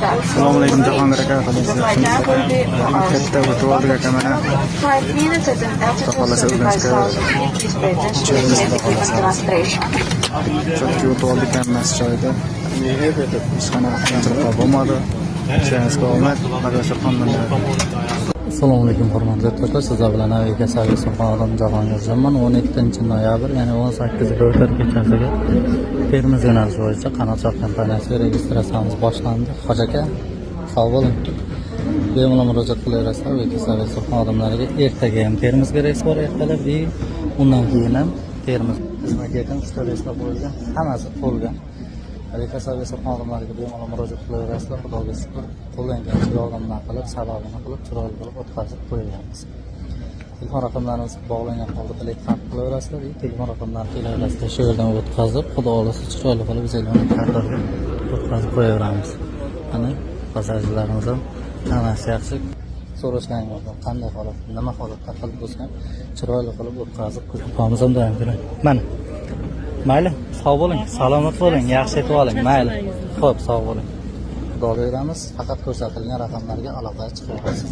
Assalomu alaykum Jahongir aka, katta o'tib aka mana. Xohlasa o'zimizga chotga o'tib oldik hammasi joyida. Hech qanaqa qiyinchilik bo'lmadi. Ishimizga omad, barcha qonunlar. Assalomu alaykum hurmatli do'stlar, sizlar bilan Aviga Servisi xodim Jahongirjonman. 12-noyabr, ya'ni 18-o'rta kechasiga Termiz yo'nalishi bo'yicha qanotchot kompaniyasiga registratsiyamiz boshlandi. Hoji aka, sog' bo'ling. Bemalol murojaat qilaverasizlar Aviga Servisi xodimlariga. Ertaga ham Termizga reys bor, ertalab va undan keyin ham Termiz xizmatga yaqin 3 ta reyslar bo'lgan, hammasi to'lgan. Aviga Servisi xodimlariga bemalol murojaat qilaverasizlar. Xudoga shukr, qo'llangancha yordamlar qilib, sababini qilib, chiroyli qilib o'tkazib qo'yamiz. Telefon raqamlarimiz bog'langan holda telefon qilaverasizlar. Telefon raqamlarini kelaverasizlar. Shu yerdan o'tkazib, xudo xohlasa chiroyli qilib bizlarning kartaga o'tkazib qo'yaveramiz. Mana passajirlarimiz ham hammasi yaxshi. So'rashganingizdan qanday holat, nima holatda qilib bo'lsa, chiroyli qilib o'tkazib qo'yamiz ham doim bilan. Mana. Mayli, sog' bo'ling, salomat bo'ling, yaxshi etib oling, mayli. Xo'p, sog' bo'ling. Xudo beramiz, faqat ko'rsatilgan raqamlarga aloqa chiqaverasiz.